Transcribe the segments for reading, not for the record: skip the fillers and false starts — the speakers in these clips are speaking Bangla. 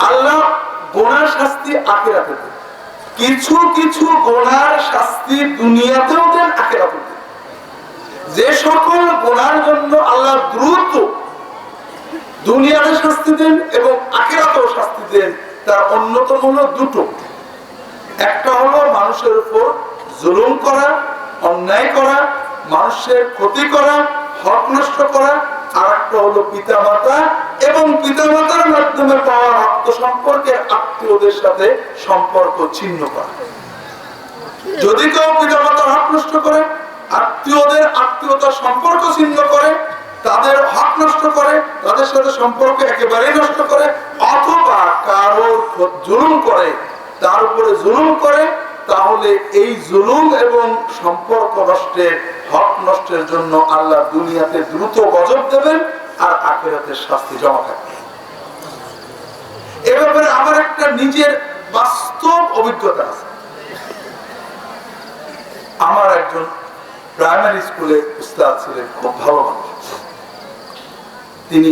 আল্লাহ গুনার শাস্তি আখিরাতে দেন, কিছু কিছু গুনার শাস্তি দুনিয়াতেও দেন, আখিরাতেও দেন। যে সকল গুনার জন্য আল্লাহ দ্রুত দুনিয়াতে শাস্তি দেন এবং আখিরাতেও শাস্তি দেন, তার অন্যতম হলো দুটো। একটা হলো মানুষের উপর জুলুম করা, অন্যায় করা, মানুষের ক্ষতি করা, হক নষ্ট করা। আর একটা হলো পিতামাতা এবং পিতামাতার মাধ্যমে পাওয়া রক্ত সম্পর্কের আত্মীয়দের সাথে সম্পর্ক ছিন্ন করা। যদি কেউ পিতামাতার হক নষ্ট করে, আত্মীয়দের আত্মীয়তার সম্পর্ক ছিন্ন করে, তাদের হক নষ্ট করে, তাদের সাথে সম্পর্ক একেবারেই নষ্ট করে, অথবা কারোর জুলুম করে, তার উপরে জুলুম করে, তাহলে এই জুলুম এবং সম্পর্ক নষ্টের, হক নষ্টের জন্য আল্লাহ দুনিয়াতে দ্রুত গজব দেবেন আর আখিরাতে শাস্তি জমা থাকবে। এ ব্যাপারে আমার একটা নিজের বাস্তব অভিজ্ঞতা আছে। আমার একজন প্রাইমারি স্কুলে উস্তাদ ছিলেন, খুব ভালো মানুষ। তিনি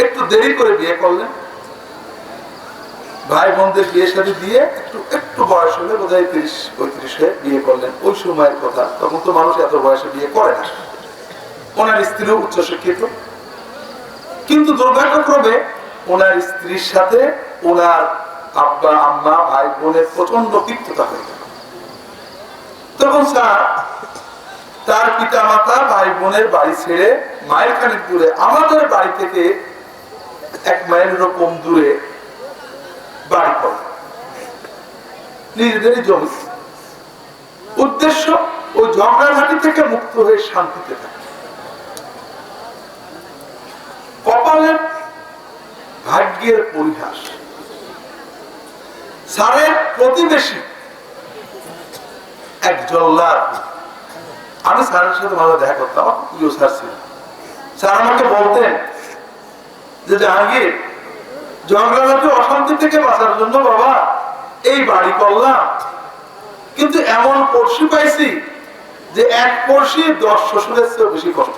একটু দেরি করে বিয়ে করলেন, ভাই বোনদের বিয়ে শাদী দিয়ে একটু বয়স হলে বোধহয় 30-35 বিয়ে করলেন। ওই সময়ের কথা, তখন তো মানুষ এত বয়সে বিয়ে করে না। ওনার স্ত্রীও উচ্চশিক্ষিত, কিন্তু দুর্ভাগ্যক্রমে ওনার স্ত্রীর সাথে ওনার আব্বা আম্মা ভাই বোনের প্রচন্ড তিক্ততা হয়ে গেল। তখন তার পিতা মাতা ভাই বোনের বাড়ি ছেড়ে মাইল খানিক দূরে, আমাদের বাড়ি থেকে 1 মাইলেরও কম দূরে বাড়ি করে নিজেদেরই জমি। উদ্দেশ্য ওই ঝগড়াঝাটি থেকে মুক্ত হয়ে শান্তিতে থাকে। কপালের ভাগ্যের পরিহাস, স্যারের প্রতিবেশী এক জল্লাদ। আমি স্যারের সাথে ভালো দেখা করতাম, আমার প্রিয় স্যার ছিলেন। স্যার আমাকে বলতেন যে জাহাঙ্গীর, ঝগড়াঝাটি অশান্তি থেকে বাঁচার জন্য বাবা এই বাড়ি করলাম, কিন্তু এমন পড়শি পাইছি যে এক পড়শি 10 শ্বশুরের চেয়েও বেশি কষ্ট।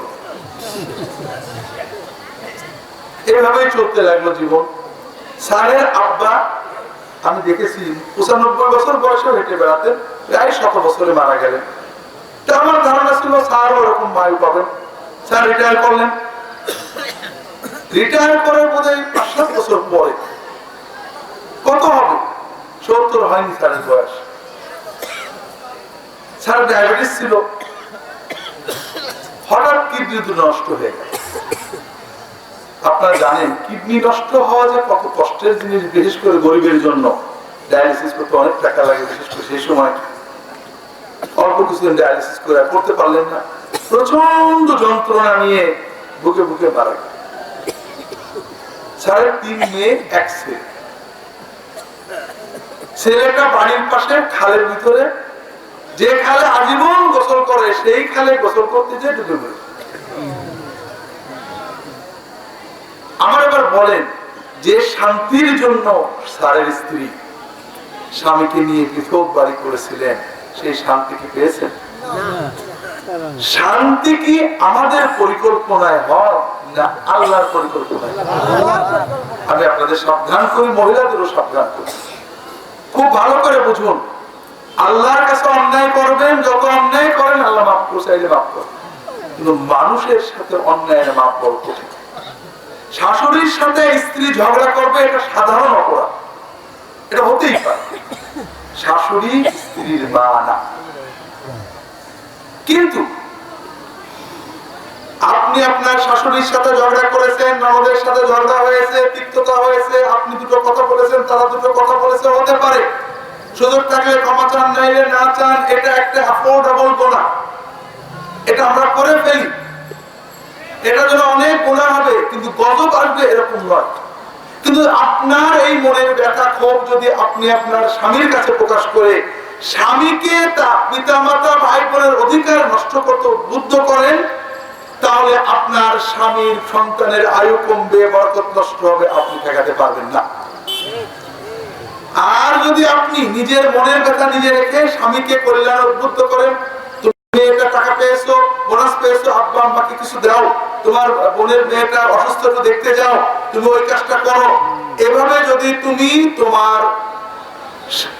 এভাবেই চলতে লাগলো জীবন। স্যারের আব্বা আমি দেখেছি 95 বছর বয়সে হেঁটে বেড়াতেন, প্রায় 100 বছরে মারা গেলেন। তা আমার ধারণা ছিল স্যার ওরকম মাইল পাবেন। স্যার রিটায়ার করলেন। রিটায়ার করার বোধহয় 5-7 বছর পরে, কত হবে, 70 হয়নি স্যারের বয়স। স্যার ডায়াবেটিস ছিল, হঠাৎ কিডনি নষ্ট হয়ে গেল। আপনারা জানেন কিডনি নষ্ট হওয়া যে কত কষ্টের জিনিস, বিশেষ করে গরিবের জন্য। ডায়ালিসিস করতে অনেক টাকা লাগে, বিশেষ করে সেই সময় অল্প কিছুদিন ডায়ালিসিস করে করতে পারলেন না, প্রচন্ড যন্ত্রণা নিয়ে বুকে বুকে মারা গেল। স্যারের 3 মেয়ে 1 ছেলে। ছেলেটা বাড়ির পাশে খালের ভিতরে, যে খালে আজীবন গোসল করে সেই খালে গোসল করতে যেয়ে ডুবে মরে। আমার এবার বলেন, যে শান্তির জন্য স্যারের স্ত্রী স্বামীকে নিয়ে পৃথক বাড়ি করেছিলেন, সেই শান্তি কি পেয়েছেন? শান্তি কি আমাদের পরিকল্পনায় হয় না আল্লাহর পরিকল্পনায়? আমি আপনাদের সাবধান করি, মহিলাদেরও সাবধান করি, খুব ভালো করে বুঝুন। আল্লাহর কাছে অন্যায় করবেন, যত অন্যায় করেন আল্লাহ মাফ করে চাইলে মাফ করেন, কিন্তু মানুষের সাথে অন্যায়ের মাফ বড় কঠিন। শাশুড়ির সাথে স্ত্রী ঝগড়া করবে, এটা সাধারণ অপরাধ, এটা হতেই পারে। শাশুড়ি স্ত্রীর মা না। কিন্তু আপনি আপনার শাশুড়ির সাথে ঝগড়া করেছেন, ননদের সাথে ঝগড়া হয়েছে, তিক্ততা হয়েছে, আপনি দুটো কথা বলেছেন, তারা দুটো কথা বলেছে, হতে পারে। সুযোগ থাকলে ক্ষমা চান, নাইলে না চান, এটা একটা অ্যাফোর্ডেবল গুনাহ, এটা আমরা করে ফেলি। এটা যেন অনেক গুনাহ হবে, কিন্তু গজব আসবে এরকম নয়। কিন্তু আপনার এই মনের ব্যথা ক্ষোভ যদি আপনি আপনার স্বামীর কাছে প্রকাশ করে স্বামীকে তার পিতামাতা ভাই বোনের অধিকার নষ্ট করতে উদ্বুদ্ধ করেন, তাহলে আপনার স্বামীর সন্তানের আয়ু কমবে, বরকত নষ্ট হবে, আপনি ঠেকাতে পারবেন না। আর যদি আপনি নিজের মনের ব্যথা নিজে রেখে স্বামীকে কল্যাণ উদ্বুদ্ধ করেন, তুমি এটা টাকা পেয়েছো, বোনাস পেয়েছো, আব্বা আম্মাকে কিছু দাও, তোমার বোনের মেয়েটা অসুস্থ, দেখতে যাও, তুমি ওই কাজটা করো। এভাবে যদি তুমি তোমার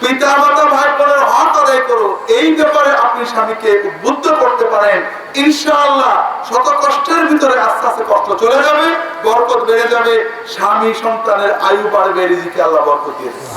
পিতা মাতা ভাই বোনের হক আদায় করো, এই ব্যাপারে আপনি স্বামীকে উদ্বুদ্ধ করতে পারেন, ইনশাআল্লাহ শত কষ্টের ভিতরে আস্তে আস্তে কষ্ট চলে যাবে, বরকত বেড়ে যাবে, স্বামী সন্তানের আয়ু বাড়বে, রিজিকে আল্লাহ বরকত দিয়ে দেবে।